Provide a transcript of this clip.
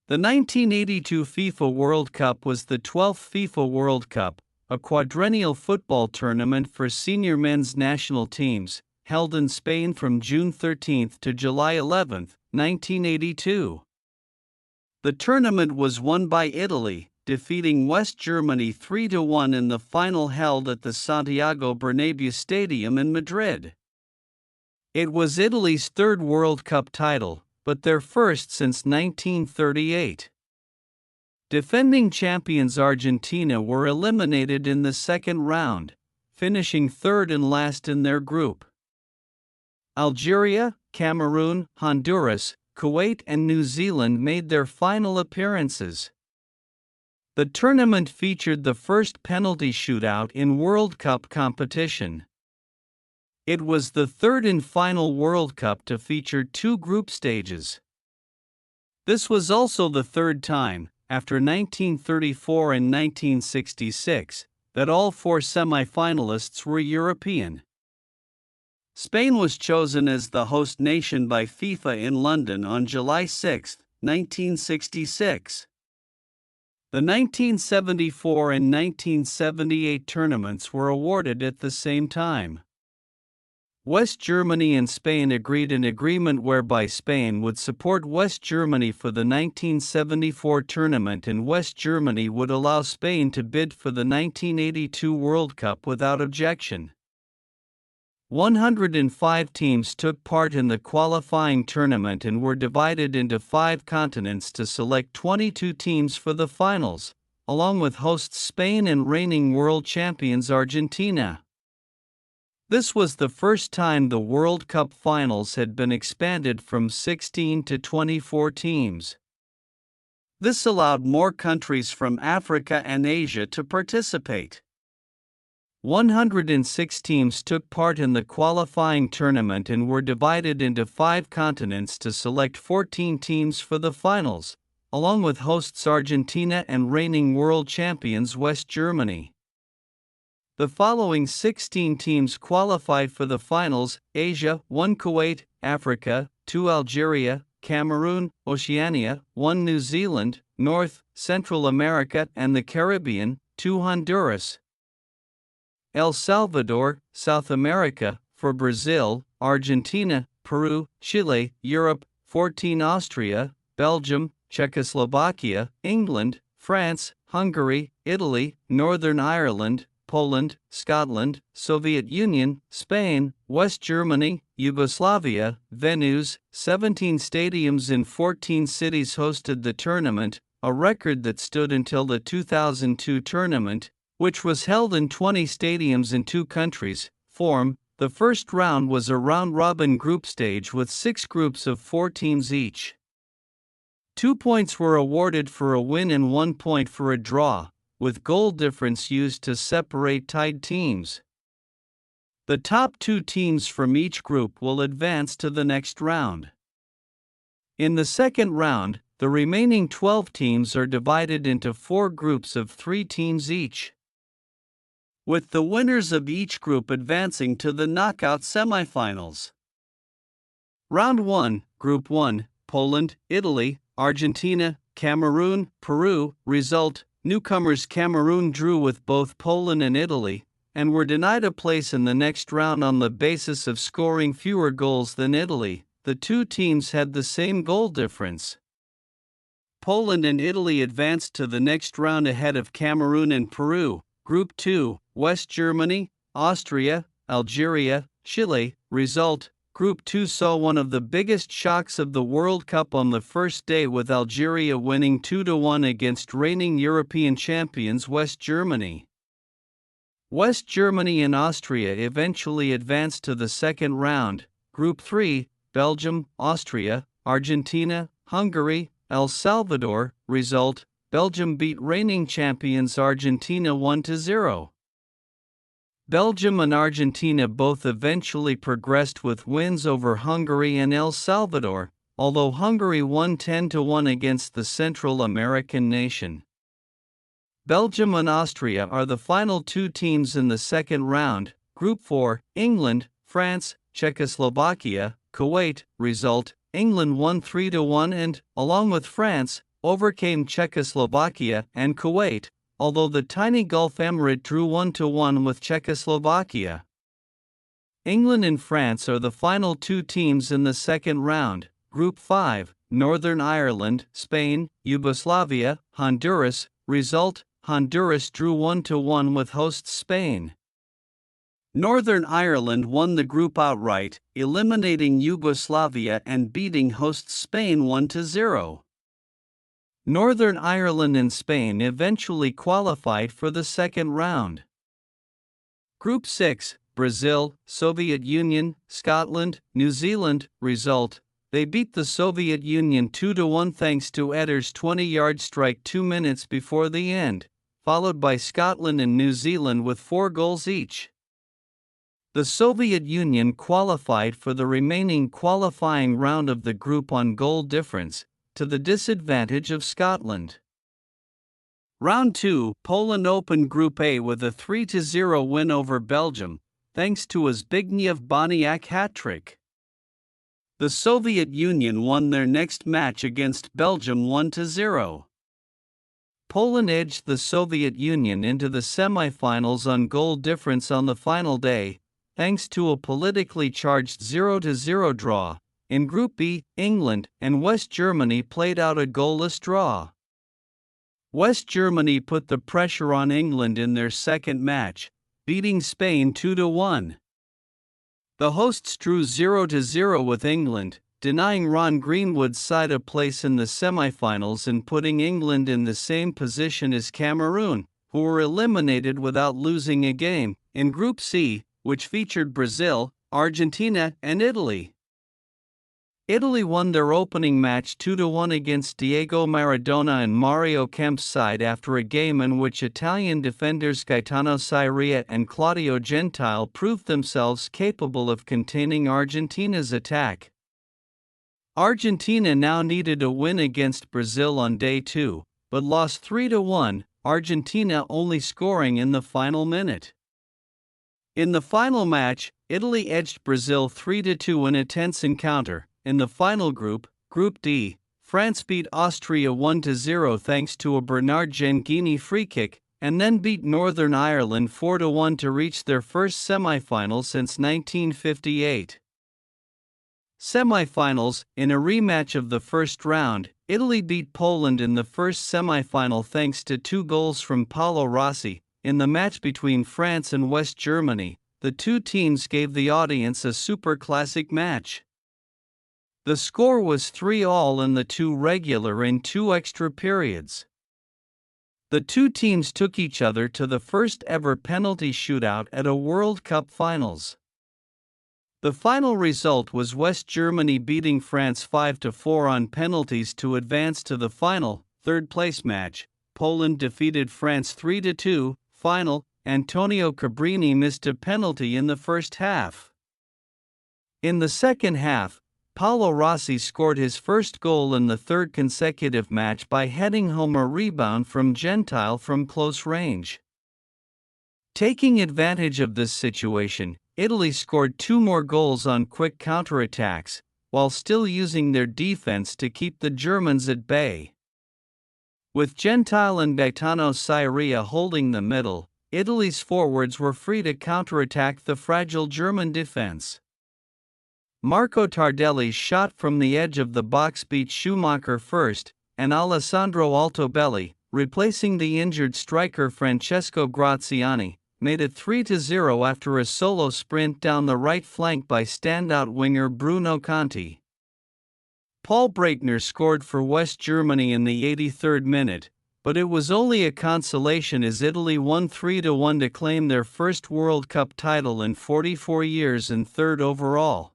The 1982 FIFA World Cup was the 12th FIFA World Cup, a quadrennial football tournament for senior men's national teams, held in Spain from June 13 to July 11, 1982. The tournament was won by Italy, defeating West Germany 3-1 in the final held at the Santiago Bernabéu Stadium in Madrid. It was Italy's third World Cup title, but their first since 1938. Defending champions Argentina were eliminated in the second round, finishing third and last in their group. Algeria, Cameroon, Honduras, Kuwait and New Zealand made their final appearances. The tournament featured the first penalty shootout in World Cup competition. It was the third and final World Cup to feature two group stages. This was also the third time, after 1934 and 1966, that all four semi-finalists were European. Spain was chosen as the host nation by FIFA in London on July 6, 1966. The 1974 and 1978 tournaments were awarded at the same time. West Germany and Spain agreed an agreement whereby Spain would support West Germany for the 1974 tournament and West Germany would allow Spain to bid for the 1982 World Cup without objection. 105 teams took part in the qualifying tournament and were divided into 5 continents to select 22 teams for the finals, along with hosts Spain and reigning world champions Argentina. This was the first time the World Cup finals had been expanded from 16 to 24 teams. This allowed more countries from Africa and Asia to participate. 106 teams took part in the qualifying tournament and were divided into 5 continents to select 14 teams for the finals, along with hosts Argentina and reigning world champions West Germany. The following 16 teams qualified for the finals: Asia, 1 Kuwait; Africa, 2 Algeria; Cameroon, Oceania, 1 New Zealand; North, Central America and the Caribbean, 2 Honduras; El Salvador, South America, for Brazil, Argentina, Peru, Chile; Europe, 14 Austria, Belgium, Czechoslovakia, England, France, Hungary, Italy, Northern Ireland, Poland, Scotland, Soviet Union, Spain, West Germany, Yugoslavia, venues. 17 stadiums in 14 cities hosted the tournament, a record that stood until the 2002 tournament, which was held in 20 stadiums in 2 countries. Form: the first round was a round-robin group stage with 6 groups of 4 teams each. 2 points were awarded for a win and 1 point for a draw, with goal difference used to separate tied teams. The top 2 teams from each group will advance to the next round. In the second round, the remaining 12 teams are divided into 4 groups of 3 teams each, with the winners of each group advancing to the knockout semifinals. Round 1, Group 1, Poland, Italy, Argentina, Cameroon, Peru. Result: newcomers Cameroon drew with both Poland and Italy, and were denied a place in the next round on the basis of scoring fewer goals than Italy. The 2 teams had the same goal difference. Poland and Italy advanced to the next round ahead of Cameroon and Peru. Group 2, West Germany, Austria, Algeria, Chile. Result: Group 2 saw one of the biggest shocks of the World Cup on the first day, with Algeria winning 2-1 against reigning European champions West Germany. West Germany and Austria eventually advanced to the second round. Group 3, Belgium, Austria, Argentina, Hungary, El Salvador. Result: Belgium beat reigning champions Argentina 1-0. Belgium and Argentina both eventually progressed with wins over Hungary and El Salvador, although Hungary won 10-1 against the Central American nation. Belgium and Austria are the final 2 teams in the second round. Group 4, England, France, Czechoslovakia, Kuwait. Result: England won 3-1 and, along with France, overcame Czechoslovakia and Kuwait, although the tiny Gulf Emirate drew 1-1 with Czechoslovakia. England and France are the final two teams in the second round. Group 5, Northern Ireland, Spain, Yugoslavia, Honduras. Result: Honduras drew 1-1 with hosts Spain. Northern Ireland won the group outright, eliminating Yugoslavia and beating hosts Spain 1-0. Northern Ireland and Spain eventually qualified for the second round. Group 6, Brazil, Soviet Union, Scotland, New Zealand. Result: they beat the Soviet Union 2-1 thanks to Eder's 20-yard strike 2 minutes before the end, followed by Scotland and New Zealand with 4 goals each. The Soviet Union qualified for the remaining qualifying round of the group on goal difference, to the disadvantage of Scotland. Round 2, Poland opened Group A with a 3-0 win over Belgium, thanks to a Zbigniew Boniak hat-trick. The Soviet Union won their next match against Belgium 1-0. Poland edged the Soviet Union into the semifinals on goal difference on the final day, thanks to a politically charged 0-0 draw. In Group B, England and West Germany played out a goalless draw. West Germany put the pressure on England in their second match, beating Spain 2-1. The hosts drew 0-0 with England, denying Ron Greenwood's side a place in the semifinals and putting England in the same position as Cameroon, who were eliminated without losing a game. In Group C, which featured Brazil, Argentina, and Italy. Italy won their opening match 2-1 against Diego Maradona and Mario Kemp's side after a game in which Italian defenders Gaetano Scirea and Claudio Gentile proved themselves capable of containing Argentina's attack. Argentina now needed a win against Brazil on day 2, but lost 3-1, Argentina only scoring in the final minute. In the final match, Italy edged Brazil 3-2 in a tense encounter. In the final group, Group D, France beat Austria 1-0 thanks to a Bernard Gengini free kick, and then beat Northern Ireland 4-1 to reach their first semifinal since 1958. Semifinals: in a rematch of the first round, Italy beat Poland in the first semifinal thanks to 2 goals from Paolo Rossi. In the match between France and West Germany, the two teams gave the audience a super classic match. The score was 3-3 in the 2 regular and 2 extra periods. The two teams took each other to the first ever penalty shootout at a World Cup finals. The final result was West Germany beating France 5-4 on penalties to advance to the final, third-place match. Poland defeated France 3-2. Final: Antonio Cabrini missed a penalty in the first half. In the second half, Paolo Rossi scored his first goal in the third consecutive match by heading home a rebound from Gentile from close range. Taking advantage of this situation, Italy scored 2 more goals on quick counterattacks, while still using their defense to keep the Germans at bay. With Gentile and Gaetano Scirea holding the middle, Italy's forwards were free to counterattack the fragile German defense. Marco Tardelli's shot from the edge of the box beat Schumacher first, and Alessandro Altobelli, replacing the injured striker Francesco Graziani, made it 3-0 after a solo sprint down the right flank by standout winger Bruno Conti. Paul Breitner scored for West Germany in the 83rd minute, but it was only a consolation as Italy won 3-1 to claim their first World Cup title in 44 years and third overall.